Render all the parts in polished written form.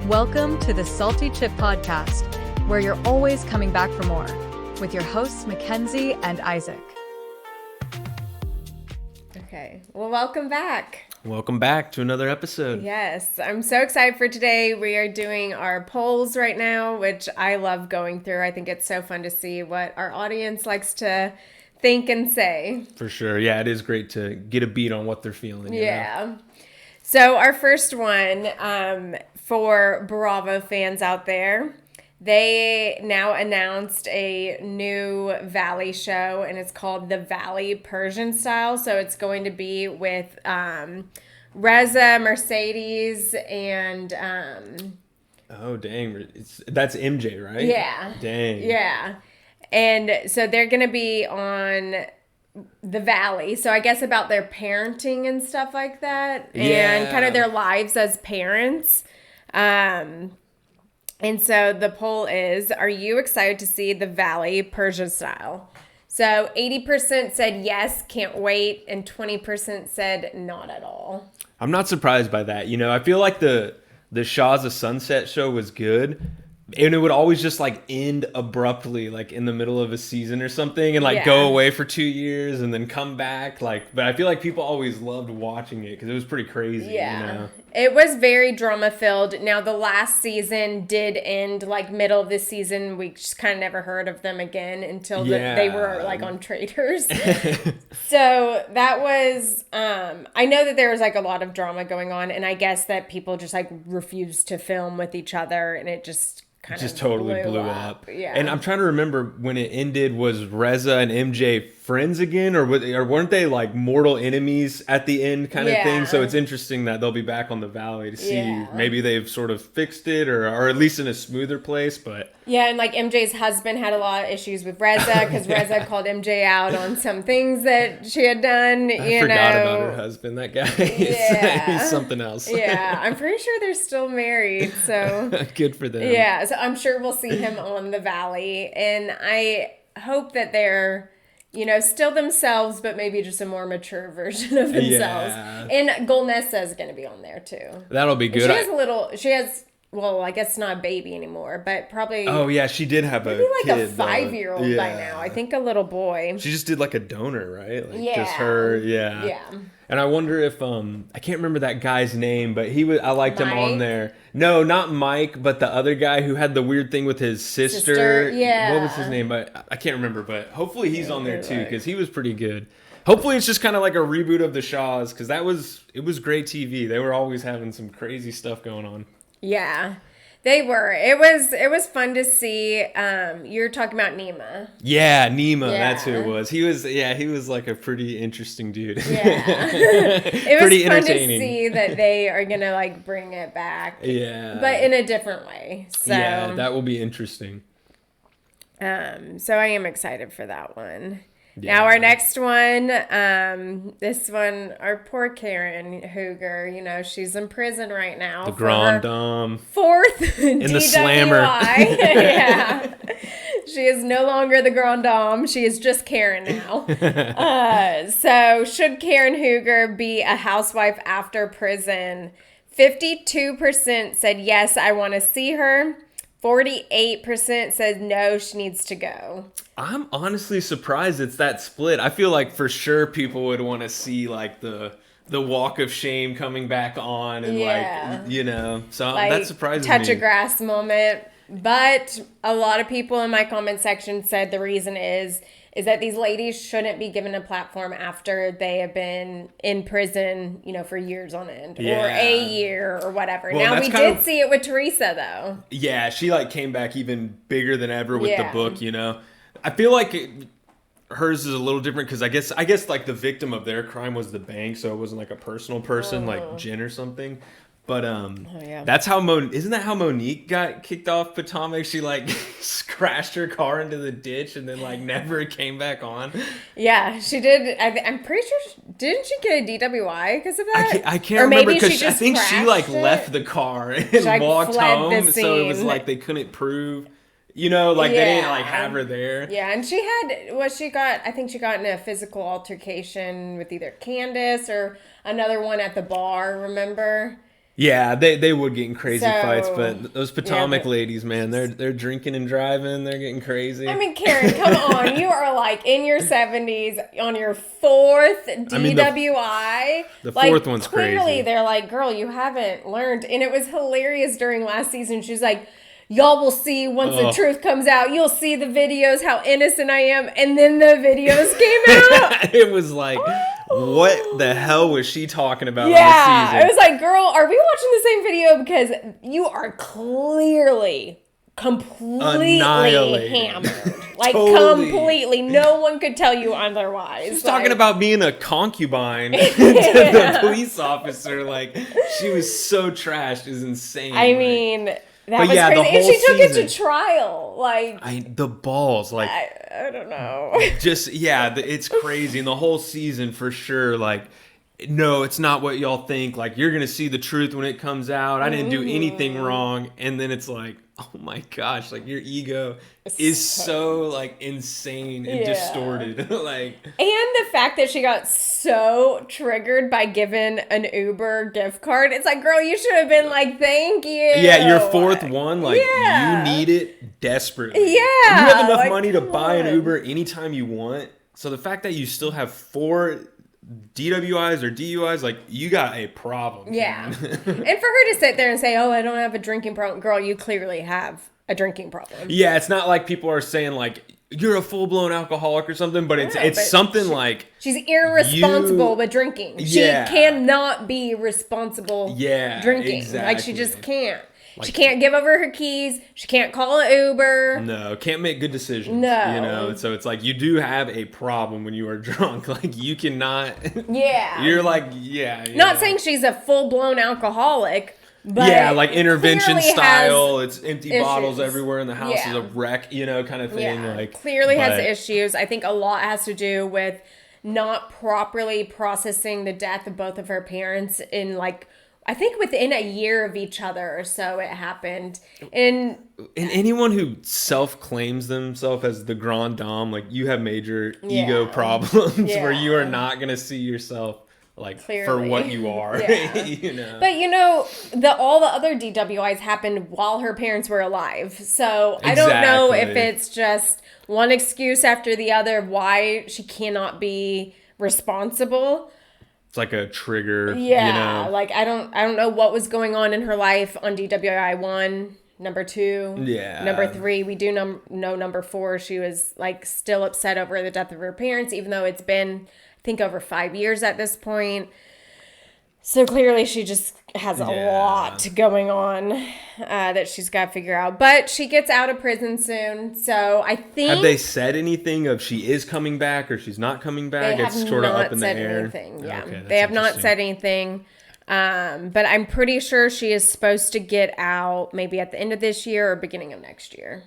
Welcome to the Salty Chip Podcast, where you're always coming back for more, with your hosts Mackenzie and Isaac. Okay, well, welcome back. Welcome back to another episode. Yes, I'm so excited for today. We are doing our polls right now, which I love going through. I think it's so fun to see what our audience likes to think and say. For sure. Yeah, it is great to get a beat on what they're feeling. Yeah. So our first one, for Bravo fans out there, they now announced a new Valley show, and it's called The Valley Persian Style. So it's going to be with Reza, Mercedes, and Oh, dang. That's MJ, right? yeah. Dang. Yeah. And so they're going to be on the Valley. So I guess about their parenting and stuff like that. And kind of their lives as parents. And so the poll is, are you excited to see the Valley Persian Style? So 80% said yes, can't wait, and 20% said not at all. I'm not surprised by that. You know, I feel like the Shahs of Sunset show was good. And it would always just like end abruptly, like in the middle of a season or something, and like go away for 2 years and then come back. Like, but I feel like people always loved watching it because it was pretty crazy. Yeah, you know? It was very drama filled. Now the last season did end like middle of the season. We just kind of never heard of them again until they were like on Traitors. So that was. I know that there was like a lot of drama going on, and I guess that people just like refused to film with each other, and it just totally blew up. Yeah. And I'm trying to remember when it ended, was Reza and MJ friends again, or weren't they like mortal enemies at the end kind of thing? So it's interesting that they'll be back on the Valley to see maybe they've sort of fixed it or at least in a smoother place. But yeah, and like MJ's husband had a lot of issues with Reza because Reza called MJ out on some things that she had done. I forgot about her husband. That guy, he's something else. Yeah, I'm pretty sure they're still married. So good for them. Yeah, so I'm sure we'll see him on the Valley, and I hope that they're, still themselves, but maybe just a more mature version of themselves. Yeah. And Golnessa is going to be on there too. That'll be good. Well, I guess not a baby anymore, but probably. Oh yeah, she did have maybe a kid, a 5-year-old by now. I think a little boy. She just did like a donor, right? Like just her, yeah. And I wonder if I can't remember that guy's name, but I liked him on there. No, not Mike, but the other guy who had the weird thing with his sister. Yeah. What was his name? But I can't remember. But hopefully he's on there too, because he was pretty good. Hopefully it's just kind of like a reboot of the Shahs, because it was great TV. They were always having some crazy stuff going on. Yeah, they were. It was fun to see. You're talking about Nima. Yeah, Nima. Yeah. That's who it was. He was like a pretty interesting dude. Yeah, it was fun to see that they are gonna like bring it back. Yeah, but in a different way. So yeah, that will be interesting. So I am excited for that one. Yeah. Now our next one, this one, our poor Karen Hooger, she's in prison right now. The Grand Dame. 4th in DWI. The Slammer. Yeah. She is no longer the Grand Dame. She is just Karen now. So should Karen Hooger be a housewife after prison? 52% said yes, I want to see her. 48% said no, she needs to go. I'm honestly surprised it's that split. I feel like for sure people would want to see like the walk of shame coming back on and so like, that surprises me. Touch of grass moment. But a lot of people in my comment section said the reason is that these ladies shouldn't be given a platform after they have been in prison, for years on end or a year or whatever. Well, now we did see it with Teresa though. Yeah, she like came back even bigger than ever with the book, I feel like hers is a little different because I guess like the victim of their crime was the bank, so it wasn't like a personal person like Jen or something. But that's how isn't that how Monique got kicked off Potomac? She like crashed her car into the ditch and then like never came back on. Yeah, she did. I'm pretty sure didn't she get a DWI because of that? I can't remember because I think she like left the car and walked home, so it was like they couldn't prove. They didn't like have her there. Yeah, and I think she got in a physical altercation with either Candace or another one at the bar, remember? Yeah, they would get in crazy fights, but those Potomac but- ladies, man, they're drinking and driving, they're getting crazy. I mean, Karen, come on. You are like in your 70s on your fourth DWI. The fourth one's clearly crazy. They're like, girl, you haven't learned. And it was hilarious during last season. She's like, y'all will see once the truth comes out. You'll see the videos, how innocent I am. And then the videos came out. It was like, what the hell was she talking about Yeah. in the season? It was like, girl, are we watching the same video? Because you are clearly completely Annihilated. hammered. Like, Totally. completely. No one could tell you otherwise. She's talking about being a concubine to the police officer. Like, she was so trashed. It was insane. I mean, that was yeah, the crazy. And whole she took it season. to trial. Like, the balls, like, I don't know. just, yeah, it's crazy. And the whole season, for sure, like, no, it's not what y'all think. Like, you're going to see the truth when it comes out. I didn't do anything wrong. And then it's like, oh my gosh, like, your ego is so like, insane and distorted. Like, And the fact that she got so triggered by giving an Uber gift card. It's like, girl, you should have been like, thank you. yeah, your fourth one, like, Yeah. you need it desperately. Yeah, And you have enough like, money to come buy an on. Uber anytime you want. So the fact that you still have 4 DWIs or DUIs, like, you got a problem. Yeah. man. And for her to sit there and say, oh, I don't have a drinking problem. Girl, you clearly have a drinking problem. Yeah, it's not like people are saying, like, you're a full-blown alcoholic or something, but it's No, it's but something like, She's irresponsible with drinking. She Yeah. cannot be responsible Yeah, drinking. Like, she exactly. just can't. She can't give over her keys. She can't call an Uber. no, can't make good decisions. No. You know, so it's like, you do have a problem when you are drunk. Like, you cannot, Yeah. you're like, yeah. you Not know. saying she's a full-blown alcoholic, but yeah, like intervention clearly style. It's empty bottles issues. everywhere in the house Yeah. is a wreck, you know, kind of thing. Yeah, Like, clearly has but- issues. I think a lot has to do with not properly processing the death of both of her parents in, like, I think within a year of each other or so it happened. And anyone who self-claims themselves as the grand dame, like, you have major ego Yeah. problems where you are Yeah. not going to see yourself, like, for Clearly. what you are. Yeah. You know? But all the other DWIs happened while her parents were alive. So I don't know if Exactly. it's just one excuse after the other of why she cannot be responsible. It's like a trigger, Yeah, you know? like I don't know what was going on in her life on DWI 1, number 2, Yeah. number 3. We do know number 4. She was like still upset over the death of her parents, even though it's been, I think, over 5 years at this point. So clearly she just has a lot going on that she's got to figure out. But she gets out of prison soon. So I think... Have they said anything of she is coming back or she's not coming back? They It's have sort of not up in the said air. anything. Yeah, Okay, that's they have not interesting. said anything. But I'm pretty sure she is supposed to get out maybe at the end of this year or beginning of next year.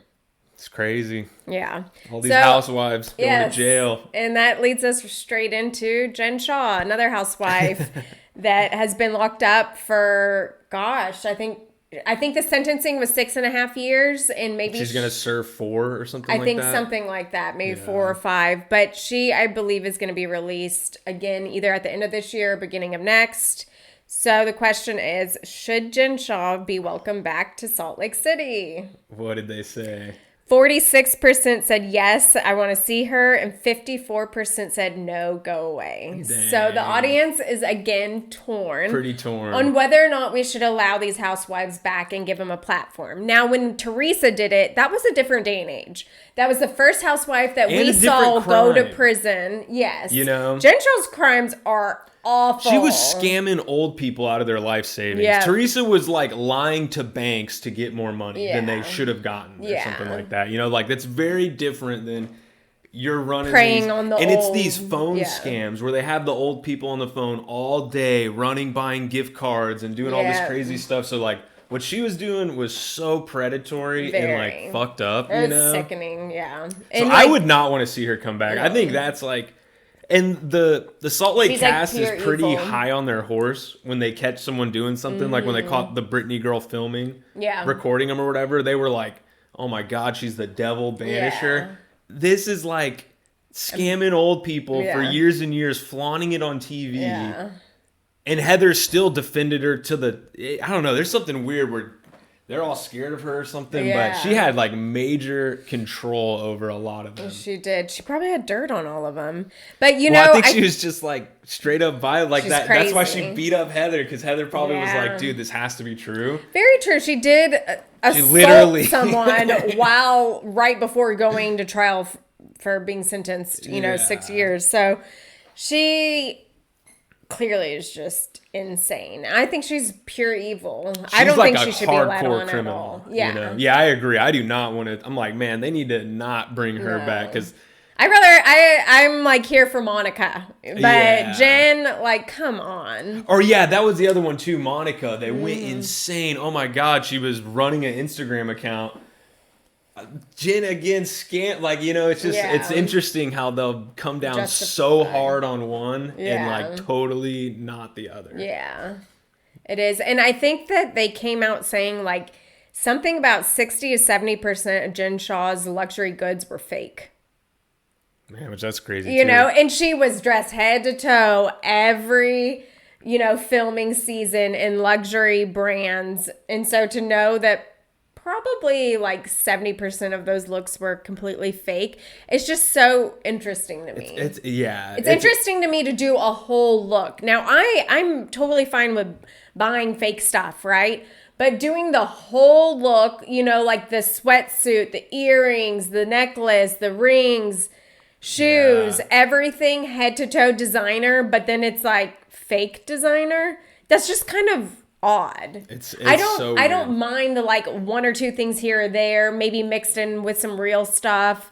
It's crazy. Yeah. All these housewives going yes. to jail. And that leads us straight into Jen Shaw, another housewife that has been locked up for, gosh, I think the sentencing was 6.5 years, and maybe She's going to serve 4 or something I like think that. something like that, maybe 4 or 5. But she, I believe, is going to be released again either at the end of this year or beginning of next. So the question is, should Jen Shaw be welcomed back to Salt Lake City? What did they say? 46% said yes, I want to see her, and 54% said no, go away. Dang. So the audience is again torn. Pretty torn. On whether or not we should allow these housewives back and give them a platform. Now, when Teresa did it, that was a different day and age. That was the first housewife that And we a saw different go to crime. prison. Yes. You know? Jen Shaw's crimes are awful. She was scamming old people out of their life savings. Yeah. Teresa was like lying to banks to get more money than they Yeah. should have gotten or Yeah. something like that. You know, like that's very different than you're running Preying these, on the and it's old- these phone yeah. scams where they have the old people on the phone all day running, buying gift cards and doing all this Yeah. crazy stuff. So like what she was doing was so predatory and Very. like fucked up, It you was know? sickening, yeah. So And I like, would not want to see her come back. I think that's like, and the Salt Lake She's, like, cast pure is pretty evil. high on their horse when they catch someone doing something. Like when they caught the Britney girl filming, Yeah. recording them or whatever, they were like, "Oh my God, she's the devil, banish her." Yeah. This is like scamming old people for Yeah. years and years, flaunting it on TV. Yeah. And Heather still defended her to the, I don't know, there's something weird where they're all scared of her or something, but she had like major control over a lot of them. She did. She probably had dirt on all of them. But you know, I think she was just like straight up violent like that. Crazy. That's why she beat up Heather, because Heather probably was like, dude, this has to be true. Very true. She did assault literally someone while right before going to trial for being sentenced, 6 years. So she clearly is just insane. I think she's pure evil. I don't think she should be let on at all. Yeah. Yeah, I agree. I do not want to. I'm like, man, they need to not bring her back, because I'm like here for Monica, but Jen, like, come on. Or that was the other one too, Monica. They went insane. Oh my God, she was running an Instagram account. Jen again, it's just it's interesting how they'll come down so hard on one and like totally not the other. Yeah, it is. And I think that they came out saying like something about 60 to 70% of Jen Shah's luxury goods were fake. Man, which that's crazy. And she was dressed head to toe every filming season in luxury brands. And so to know that probably like 70% of those looks were completely fake, it's just so interesting to me. It's interesting to me to do a whole look. Now I'm totally fine with buying fake stuff, right? But doing the whole look, like the sweatsuit, the earrings, the necklace, the rings, shoes, everything head to toe designer, but then it's like fake designer. That's just kind of odd. I don't mind the like one or two things here or there, maybe mixed in with some real stuff.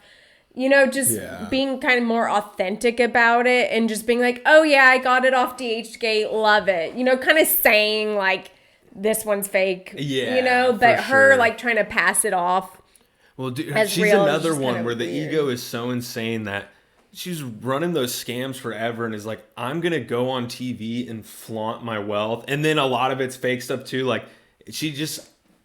Being kind of more authentic about it and just being like, oh yeah, I got it off DHgate, love it. Kind of saying like this one's fake. Yeah. But her like trying to pass it off. Well, dude, she's another one where the ego is so insane that she's running those scams forever and is like, I'm going to go on TV and flaunt my wealth. And then a lot of it's fake stuff too. Like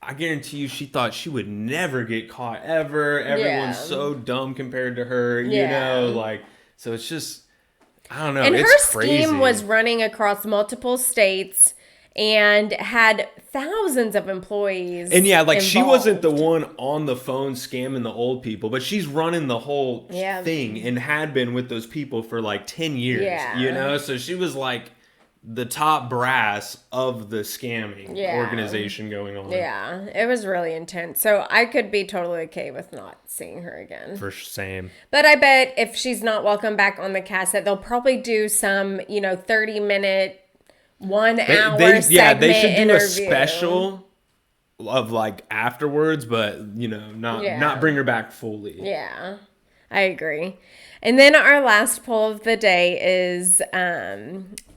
I guarantee you, she thought she would never get caught ever. Everyone's so dumb compared to her, so it's just, I don't know. And it's her crazy. scheme was running across multiple states and had thousands of employees. And involved. she wasn't the one on the phone scamming the old people, but she's running the whole thing and had been with those people for like 10 years, so she was like the top brass of the scamming organization going on. Yeah, it was really intense. So I could be totally okay with not seeing her again. For same. But I bet if she's not welcome back on the cast, that they'll probably do some, 30-minute 1 hour segment they should do interview. A special of like afterwards, but not bring her back fully. Yeah, I agree. And then our last poll of the day is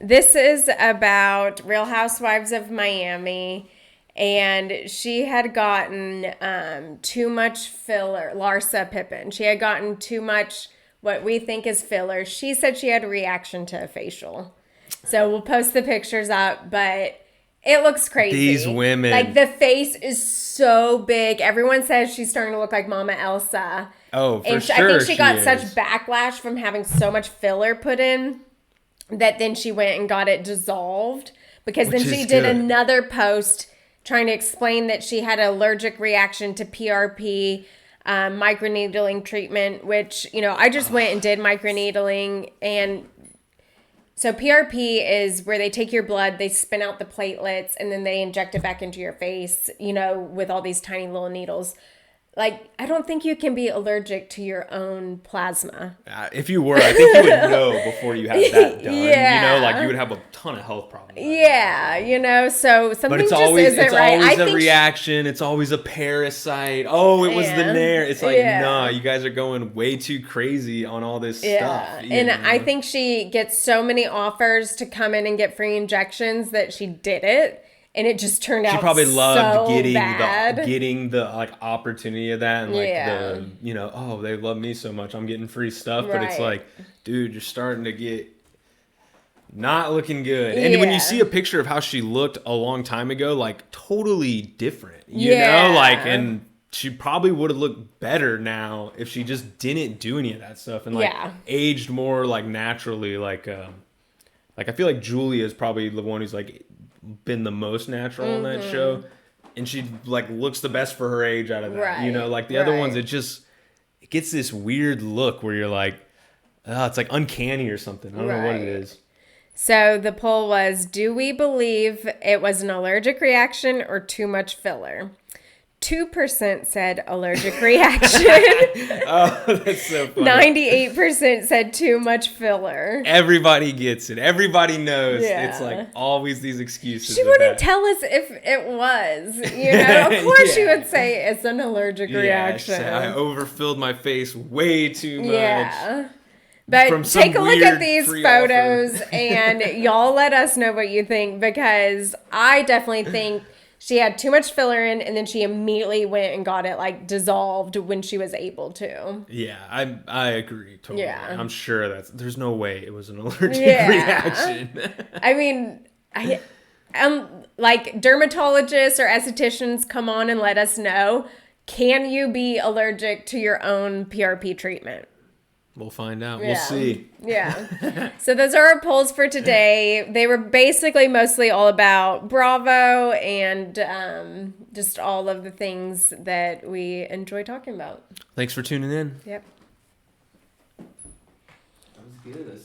this is about Real Housewives of Miami, and she had gotten too much filler. Larsa Pippen, she had gotten too much what we think is filler. She said she had a reaction to a facial. So we'll post the pictures up, but it looks crazy. These women. Like, the face is so big. Everyone says she's starting to look like Mama Elsa. Oh, for sure. I think she got such backlash from having so much filler put in that then she went and got it dissolved. Because then she did another post trying to explain that she had an allergic reaction to PRP, microneedling treatment, which, I just went and did microneedling. And so PRP is where they take your blood, they spin out the platelets, and then they inject it back into your face, with all these tiny little needles. Like, I don't think you can be allergic to your own plasma. If you were, I think you would know before you had that done. You would have a ton of health problems. Yeah, so something but it's just always, isn't it's right. always a reaction. It's always a parasite. Oh, it was the nair. It's like, nah, you guys are going way too crazy on all this stuff. And I think she gets so many offers to come in and get free injections that she did it. And it just turned out so bad. She probably loved getting the like opportunity of that, and like they love me so much, I'm getting free stuff. But it's like, dude, you're starting to get not looking good. And when you see a picture of how she looked a long time ago, like totally different, you know, like, and she probably would have looked better now if she just didn't do any of that stuff and like aged more like naturally, like Like I feel like Julia is probably the one who's like been the most natural on that show, and she like looks the best for her age out of that. Right, You know, like the other ones, it gets this weird look where you're like, oh, it's like uncanny or something. I don't know what it is. So the poll was, do we believe it was an allergic reaction or too much filler? 2% said allergic reaction. Oh, that's so funny. 98% said too much filler. Everybody gets it. Everybody knows. Yeah. It's like always these excuses. She wouldn't tell us if it was. You know, of course she would say it's an allergic reaction. I overfilled my face way too much. Yeah. But take a look at these photos and y'all let us know what you think, because I definitely think she had too much filler in, and then she immediately went and got it like dissolved when she was able to. Yeah, I agree totally. Yeah. I'm sure there's no way it was an allergic reaction. I mean, like dermatologists or estheticians, come on and let us know. Can you be allergic to your own PRP treatment? We'll find out. We'll see. Yeah. So those are our polls for today. They were basically mostly all about Bravo and just all of the things that we enjoy talking about. Thanks for tuning in. Yep. That was good.